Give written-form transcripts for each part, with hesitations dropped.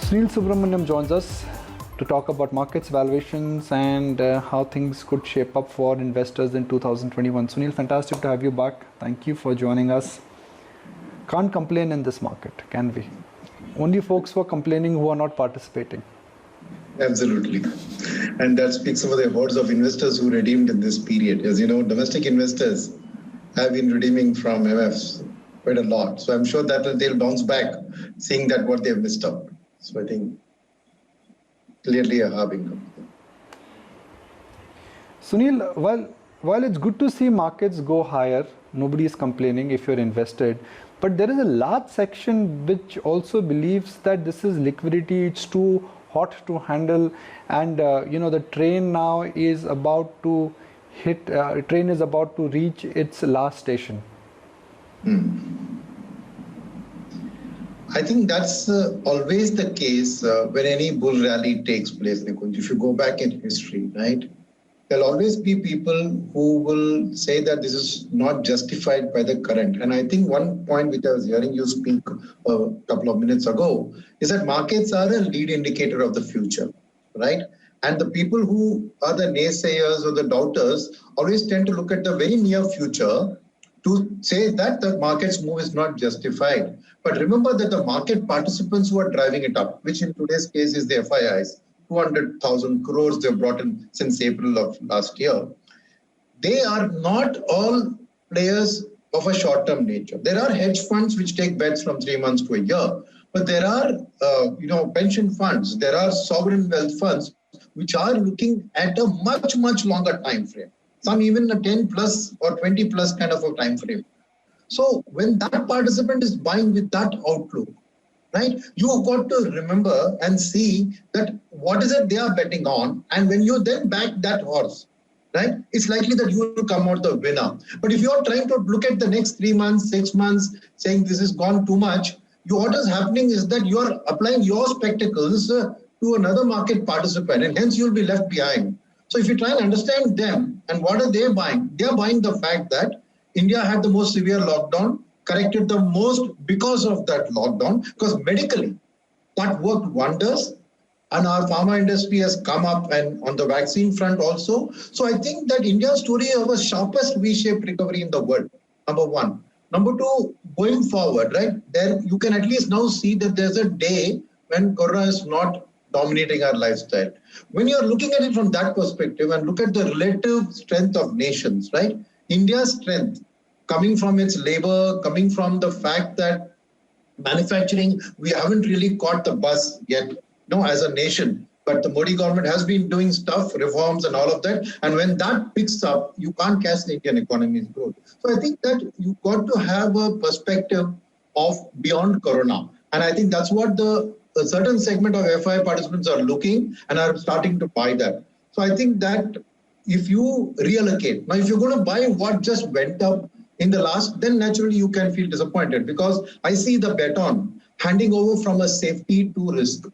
Sunil Subramaniam joins us to talk about markets, valuations, and how things could shape up for investors in 2021. Sunil, fantastic to have you back. Thank you for joining us. Can't complain in this market, can we? Only folks who are complaining who are not participating. Absolutely. And that speaks over the hordes of investors who redeemed in this period. As you know, domestic investors have been redeeming from MFs quite a lot. So I'm sure that they'll bounce back, seeing that what they've missed out. So I think clearly a harbinger. Sunil, while it's good to see markets go higher, nobody is complaining if you're invested, but there is a large section which also believes that this is liquidity, it's too hot to handle, and the train now is about to reach its last station. I think that's always the case when any bull rally takes place, Nikunj. If you go back in history, right, there'll always be people who will say that this is not justified by the current. And I think one point which I was hearing you speak a couple of minutes ago is that markets are a lead indicator of the future, right? And the people who are the naysayers or the doubters always tend to look at the very near future to say that the market's move is not justified. But remember that the market participants who are driving it up, which in today's case is the FIIs, 200,000 crores they've brought in since April of last year, they are not all players of a short-term nature. There are hedge funds which take bets from 3 months to a year, but there are pension funds, there are sovereign wealth funds which are looking at a much, much longer time frame. Some even a 10 plus or 20 plus kind of a time frame. So when that participant is buying with that outlook, right, you've got to remember and see that what is it they are betting on, and when you then back that horse, right, it's likely that you will come out the winner. But if you're trying to look at the next 3 months, 6 months, saying this has gone too much, what is happening is that you are applying your spectacles to another market participant, and hence you'll be left behind. So if you try and understand them and what are they buying, they are buying the fact that India had the most severe lockdown, corrected the most because of that lockdown, because medically that worked wonders, and our pharma industry has come up, and on the vaccine front also. So I think that India's story of a sharpest V-shaped recovery in the world, number one. Number two, going forward, right, there you can at least now see that there's a day when Corona is not dominating our lifestyle. When you're looking at it from that perspective and look at the relative strength of nations, right, India's strength coming from its labor, coming from the fact that manufacturing, we haven't really caught the bus yet, as a nation. But the Modi government has been doing stuff, reforms and all of that. And when that picks up, you can't catch the Indian economy's growth. So I think that you've got to have a perspective of beyond Corona. And I think that's what a certain segment of FI participants are looking and are starting to buy that. So I think that if you reallocate, now if you're going to buy what just went up in the last, then naturally you can feel disappointed, because I see the bet on handing over from a safety to risk,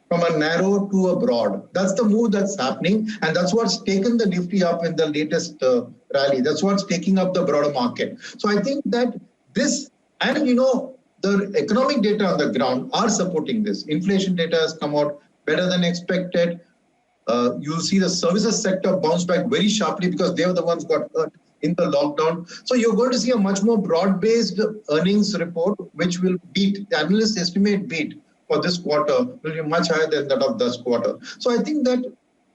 from a narrow to a broad. That's the move that's happening, and that's what's taken the Nifty up in the latest rally. That's what's taking up the broader market. So I think that this, and the economic data on the ground are supporting this. Inflation data has come out better than expected. You'll see the services sector bounce back very sharply because they were the ones got hurt in the lockdown. So you're going to see a much more broad-based earnings report, which will beat, the analysts estimate beat for this quarter will be much higher than that of this quarter. So I think that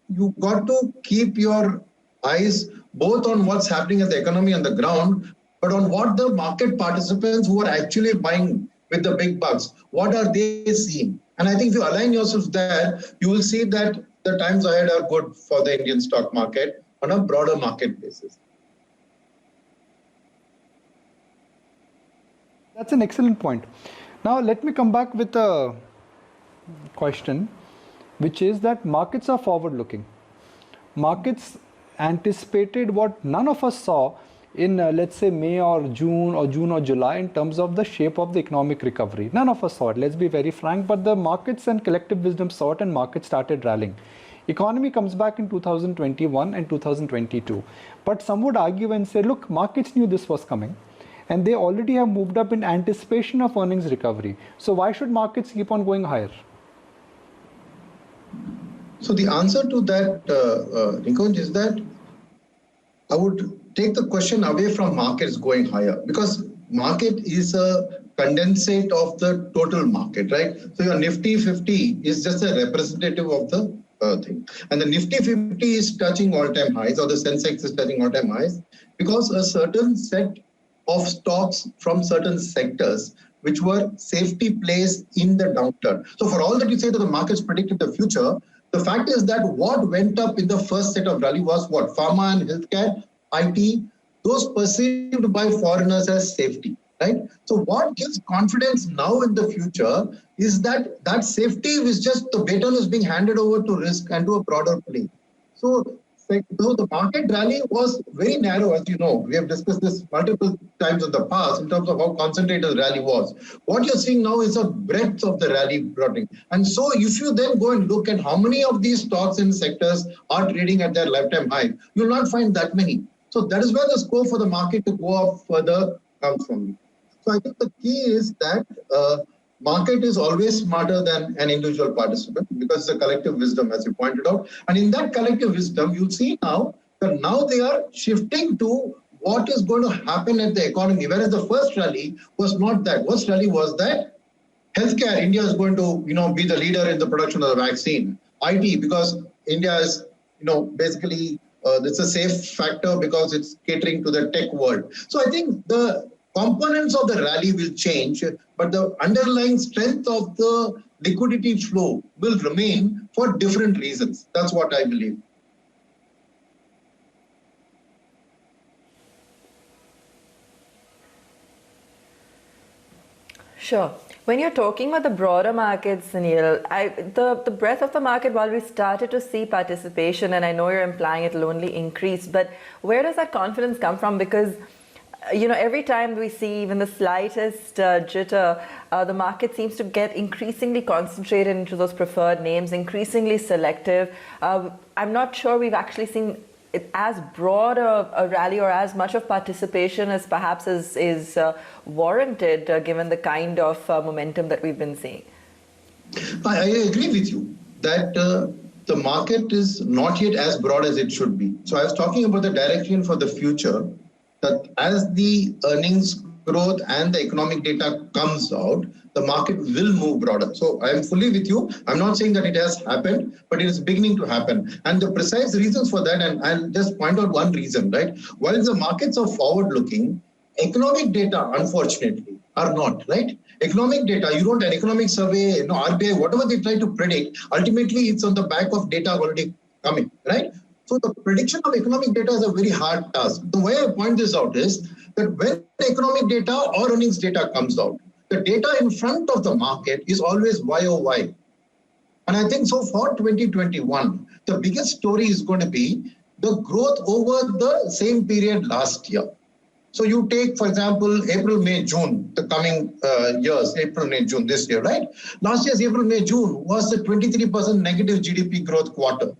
you've got to keep your eyes both on what's happening at the economy on the ground, but on what the market participants who are actually buying with the big bucks, what are they seeing? And I think if you align yourselves there, you will see that the times ahead are good for the Indian stock market on a broader market basis. That's an excellent point. Now let me come back with a question, which is that markets are forward-looking. Markets anticipated what none of us saw in let's say May or June or July in terms of the shape of the economic recovery. None of us saw it, let's be very frank, but the markets and collective wisdom saw it, and markets started rallying. Economy comes back in 2021 and 2022. But some would argue and say, look, markets knew this was coming, and they already have moved up in anticipation of earnings recovery. So why should markets keep on going higher? So the answer to that, Nikunj, is that I would take the question away from markets going higher, because market is a condensate of the total market, right? So your Nifty 50 is just a representative of the thing. And the Nifty 50 is touching all-time highs, or the Sensex is touching all-time highs, because a certain set of stocks from certain sectors which were safety plays in the downturn. So for all that you say that the markets predicted the future, the fact is that what went up in the first set of rally was what? Pharma and healthcare, IT, those perceived by foreigners as safety, right? So what gives confidence now in the future is that that safety is just the baton is being handed over to risk and to a broader play. So the market rally was very narrow, as you know. We have discussed this multiple times in the past in terms of how concentrated the rally was. What you're seeing now is a breadth of the rally broadening. And so if you then go and look at how many of these stocks and sectors are trading at their lifetime high, you'll not find that many. So that is where the scope for the market to go up further comes from. So I think the key is that market is always smarter than an individual participant, because it's a collective wisdom, as you pointed out. And in that collective wisdom, you'll see now that now they are shifting to what is going to happen at the economy, whereas the first rally was not that. First rally was that healthcare, India is going to be the leader in the production of the vaccine. IT, because India is basically it's a safe factor because it's catering to the tech world. So I think the components of the rally will change, but the underlying strength of the liquidity flow will remain for different reasons. That's what I believe. Sure. When you're talking about the broader markets, Sunil, the breadth of the market, while we started to see participation, and I know you're implying it'll only increase, but where does that confidence come from? Because every time we see even the slightest jitter, the market seems to get increasingly concentrated into those preferred names, increasingly selective. I'm not sure we've actually seen it as broad a rally or as much of participation as perhaps is warranted, given the kind of momentum that we've been seeing. I agree with you that the market is not yet as broad as it should be. So I was talking about the direction for the future, that as the earnings growth and the economic data comes out, the market will move broader. So I am fully with you. I'm not saying that it has happened, but it is beginning to happen. And the precise reasons for that, and I'll just point out one reason, right? While the markets are forward-looking, economic data, unfortunately, are not, right? Economic data, an economic survey, RBI, whatever they try to predict, ultimately it's on the back of data already coming, right? So the prediction of economic data is a very hard task. The way I point this out is that when economic data or earnings data comes out, the data in front of the market is always YOY. And I think so for 2021, the biggest story is going to be the growth over the same period last year. So you take, for example, April, May, June, the coming years, April, May, June this year, right? Last year's April, May, June was a 23% negative GDP growth quarter.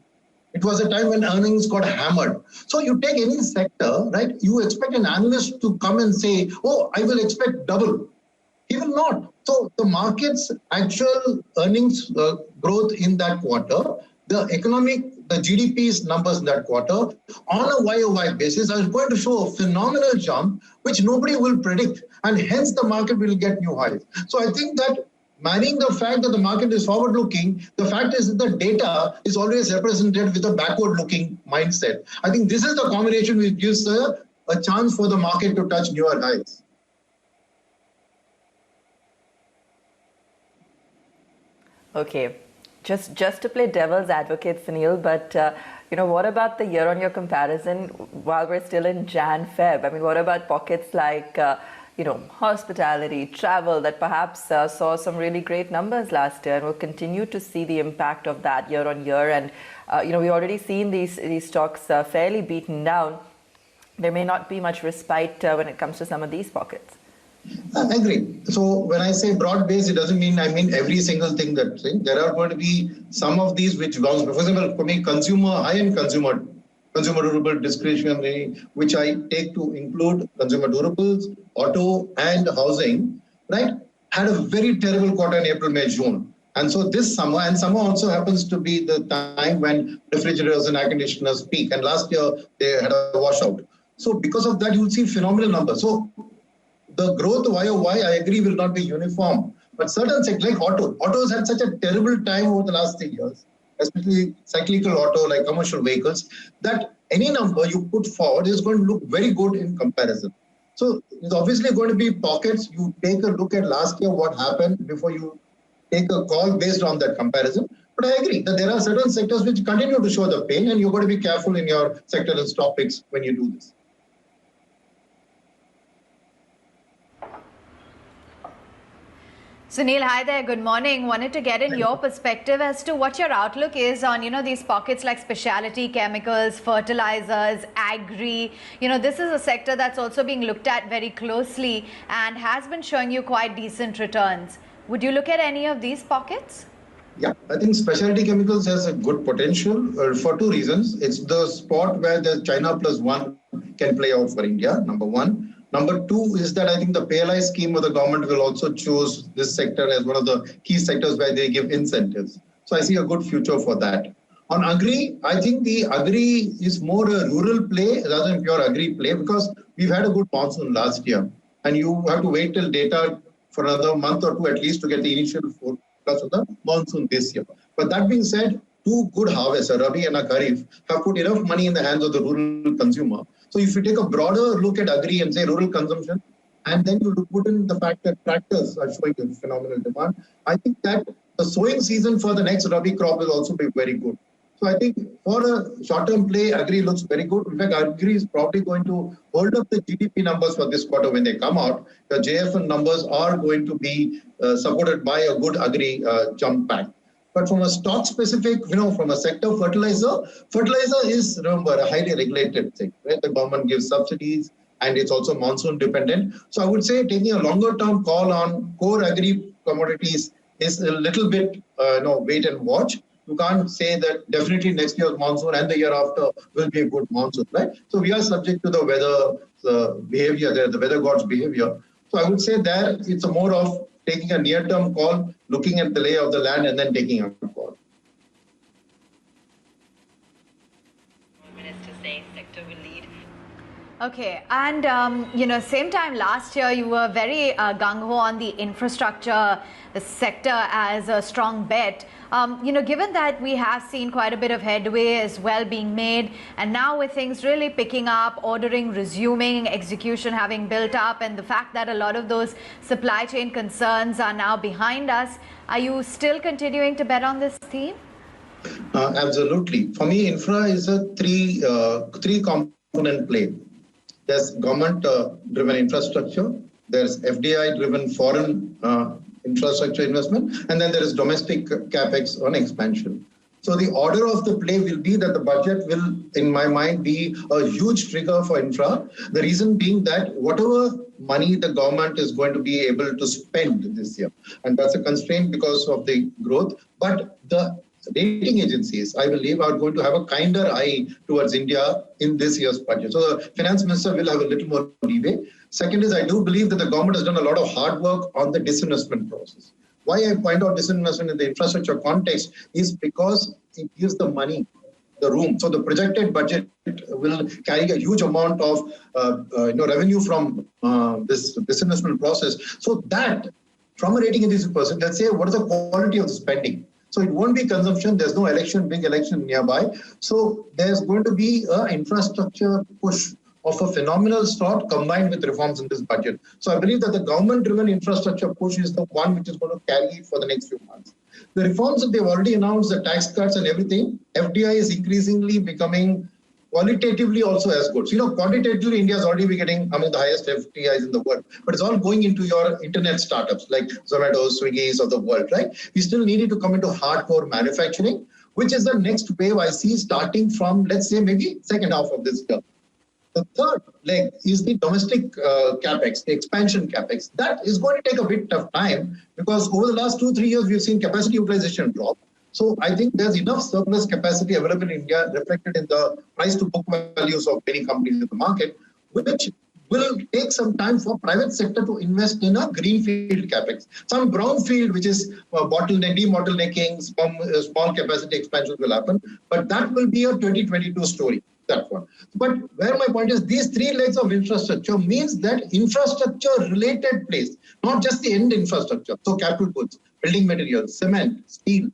It was a time when earnings got hammered. So you take any sector, right? You expect an analyst to come and say, oh, I will expect double. He will not. So the market's actual earnings growth in that quarter, the GDP's numbers in that quarter, on a YOY basis, are going to show a phenomenal jump, which nobody will predict. And hence the market will get new highs. So I think that marrying the fact that the market is forward-looking, the fact is that the data is always represented with a backward-looking mindset. I think this is the combination which gives a chance for the market to touch newer highs. Okay, just to play devil's advocate, Sunil, but what about the year-on-year comparison while we're still in Jan-Feb? I mean, what about pockets like hospitality, travel that perhaps saw some really great numbers last year, and we'll continue to see the impact of that year on year. And we've already seen these stocks fairly beaten down. There may not be much respite when it comes to some of these pockets. I agree. So when I say broad base, it doesn't mean every single thing that thing. There are going to be some of these which bounce. For example, for me, high-end consumer durable discretionary, which I take to include consumer durables, auto, and housing, right, had a very terrible quarter in April, May, June. And so this summer, and summer also happens to be the time when refrigerators and air conditioners peak. And last year they had a washout. So because of that, you'll see phenomenal numbers. So the growth YOY, I agree, will not be uniform. But certain sectors like autos had such a terrible time over the last 3 years, especially cyclical auto like commercial vehicles, that any number you put forward is going to look very good in comparison. So it's obviously going to be pockets. You take a look at last year, what happened before you take a call based on that comparison. But I agree that there are certain sectors which continue to show the pain, and you've got to be careful in your sectoral stock picks when you do this. Sunil, hi there. Good morning. Wanted to get in your perspective as to what your outlook is on, these pockets like specialty chemicals, fertilizers, agri. This is a sector that's also being looked at very closely and has been showing you quite decent returns. Would you look at any of these pockets? Yeah, I think specialty chemicals has a good potential for two reasons. It's the spot where the China plus one can play out for India, number one. Number two is that I think the PLI scheme of the government will also choose this sector as one of the key sectors where they give incentives. So I see a good future for that. On agri, I think the agri is more a rural play rather than pure agri play because we've had a good monsoon last year. And you have to wait till data for another month or two at least to get the initial forecast of the monsoon this year. But that being said, two good harvests, a Rabi and a Kharif, have put enough money in the hands of the rural consumer. So if you take a broader look at agri and say rural consumption, and then you put in the fact that tractors are showing a phenomenal demand, I think that the sowing season for the next Rabi crop will also be very good. So I think for a short-term play, agri looks very good. In fact, agri is probably going to hold up the GDP numbers for this quarter when they come out. The JFN numbers are going to be supported by a good agri jump back. But from a stock specific, from a sector, fertilizer is, remember, a highly regulated thing, right? The government gives subsidies and it's also monsoon dependent. So I would say taking a longer term call on core agri commodities is a little bit, wait and watch. You can't say that definitely next year's monsoon and the year after will be a good monsoon, right? So we are subject to the weather behavior there, the weather god's behavior. So I would say there it's a more of taking a near-term call, looking at the lay of the land and then taking a call. Minutes to say sector will lead. Okay, and same time last year you were very gung-ho on the infrastructure sector as a strong bet. Given that we have seen quite a bit of headway as well being made, and now with things really picking up, ordering resuming, execution having built up, and the fact that a lot of those supply chain concerns are now behind us, are you still continuing to bet on this theme? Absolutely. For me, infra is a three component play. There's government-driven infrastructure, there's FDI-driven foreign infrastructure investment, and then there is domestic capex on expansion. So the order of the play will be that the budget will, in my mind, be a huge trigger for infra. The reason being that whatever money the government is going to be able to spend this year, and that's a constraint because of the growth, but the rating agencies, I believe, are going to have a kinder eye towards India in this year's budget. So the finance minister will have a little more leeway. Second is, I do believe that the government has done a lot of hard work on the disinvestment process. Why I point out disinvestment in the infrastructure context is because it gives the money the room. So the projected budget will carry a huge amount of revenue from this disinvestment process. So that, from a rating agency person, let's say, what is the quality of the spending? So it won't be consumption. There's no big election nearby. So there's going to be an infrastructure push of a phenomenal sort combined with reforms in this budget. So I believe that the government-driven infrastructure push is the one which is going to carry for the next few months. The reforms that they've already announced, the tax cuts and everything, FDI is increasingly becoming qualitatively also as good. So, quantitatively, India is already getting among the highest FDIs in the world, but it's all going into your internet startups like Zomato, Swiggy's of the world, right? We still needed to come into hardcore manufacturing, which is the next wave I see starting from, let's say, maybe second half of this year. The third leg is the domestic capex, the expansion capex. That is going to take a bit of time because over the last 2-3 years, we've seen capacity utilization drop. So I think there's enough surplus capacity available in India reflected in the price to book values of many companies in the market, which will take some time for private sector to invest in a greenfield capex. Some brownfield, which is debottlenecking, small capacity expansion will happen, but that will be a 2022 story. That one. But where my point is, these three legs of infrastructure means that infrastructure-related place, not just the end infrastructure. So capital goods, building materials, cement, steel,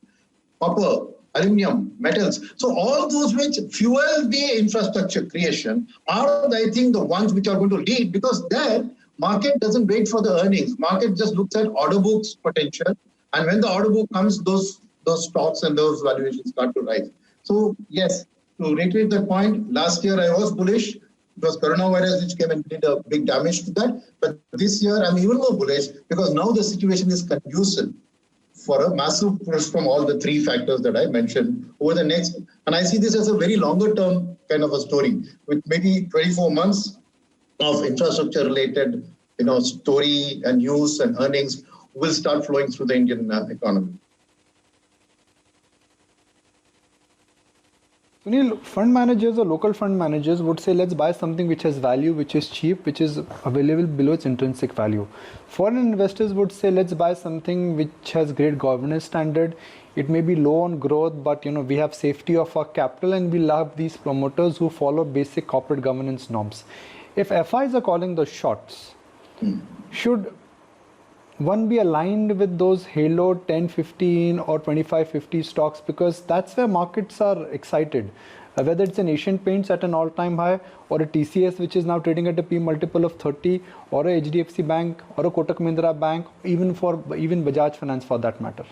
copper, aluminum, metals. So all those which fuel the infrastructure creation are, I think, the ones which are going to lead, because there market doesn't wait for the earnings. Market just looks at order books potential, and when the order book comes, those stocks and those valuations start to rise. So yes, to reiterate that point, last year I was bullish. It was coronavirus which came and did a big damage to that. But this year I'm even more bullish, because now the situation is conducive for a massive push from all the three factors that I mentioned over the next. And I see this as a very longer term kind of a story, with maybe 24 months of infrastructure related, story and news and earnings will start flowing through the Indian economy. Sunil, fund managers or local fund managers would say, let's buy something which has value, which is cheap, which is available below its intrinsic value. Foreign investors would say, let's buy something which has great governance standard. It may be low on growth, but we have safety of our capital, and we love these promoters who follow basic corporate governance norms. If FIs are calling the shots, should one be aligned with those halo 10, 15 or 25, 50 stocks, because that's where markets are excited. Whether it's an Asian Paints at an all-time high, or a TCS which is now trading at a P multiple of 30, or a HDFC Bank, or a Kotak Mahindra Bank, even Bajaj Finance for that matter.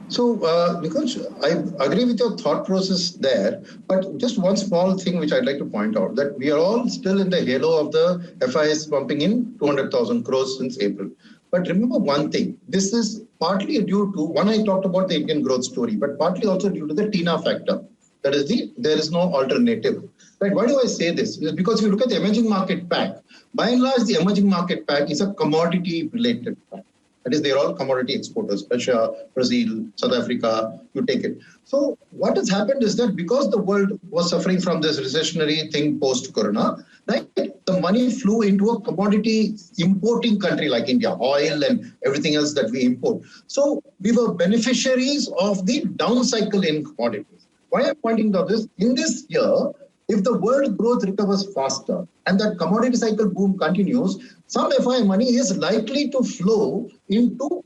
So, Nikunj, I agree with your thought process there, but just one small thing which I'd like to point out, that we are all still in the halo of the FIS pumping in 200,000 crores since April. But remember one thing, this is partly due to, one, I talked about the Indian growth story, but partly also due to the TINA factor. That is there is no alternative. Right? Why do I say this? It's because if you look at the emerging market pack, by and large, the emerging market pack is a commodity related pack. That is, they're all commodity exporters, Russia, Brazil, South Africa, you take it. So what has happened is that because the world was suffering from this recessionary thing post-corona, right, the money flew into a commodity importing country like India, oil and everything else that we import. So we were beneficiaries of the down cycle in commodities. Why I'm pointing out this, in this year, if the world growth recovers faster and that commodity cycle boom continues, some FI money is likely to flow into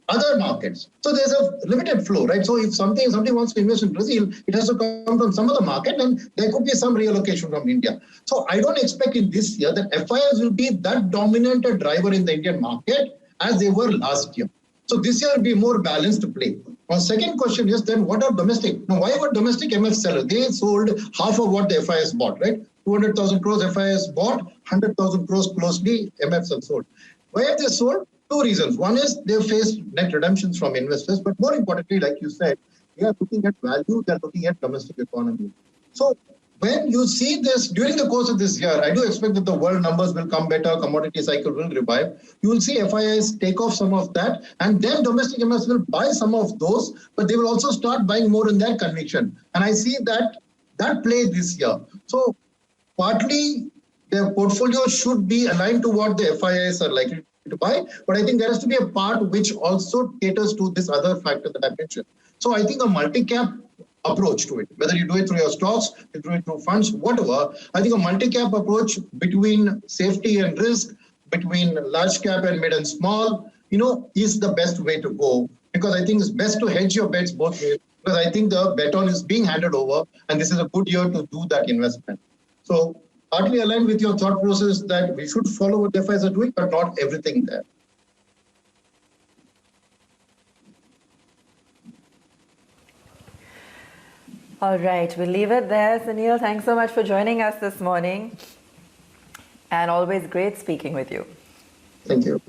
other markets. So there's a limited flow, right? So if somebody wants to invest in Brazil, it has to come from some other market, and there could be some reallocation from India. So I don't expect in this year that FIs will be that dominant a driver in the Indian market as they were last year. So this year will be more balanced to play. Our second question is then what are domestic? Now, why were domestic MF sellers? They sold half of what the FIS bought, right? 200,000 crores FIS bought, 100,000 crores closely MFs have sold. Why have they sold? Two reasons. One is they faced net redemptions from investors, but more importantly, like you said, they are looking at value, they are looking at domestic economy. So when you see this during the course of this year, I do expect that the world numbers will come better, commodity cycle will revive. You will see FIIs take off some of that, and then domestic MFs will buy some of those, but they will also start buying more in their conviction. And I see that play this year. So partly their portfolio should be aligned to what the FIIs are likely to buy, but I think there has to be a part which also caters to this other factor that I mentioned. So I think a multi-cap approach to it, whether you do it through your stocks, you do it through funds, whatever, I think a multi-cap approach between safety and risk, between large cap and mid and small, is the best way to go, because I think it's best to hedge your bets both ways, because I think the baton is being handed over and this is a good year to do that investment. So partly aligned with your thought process that we should follow what FIs are doing, but not everything there. All right, we'll leave it there. Sunil, thanks so much for joining us this morning. And always great speaking with you. Thank you.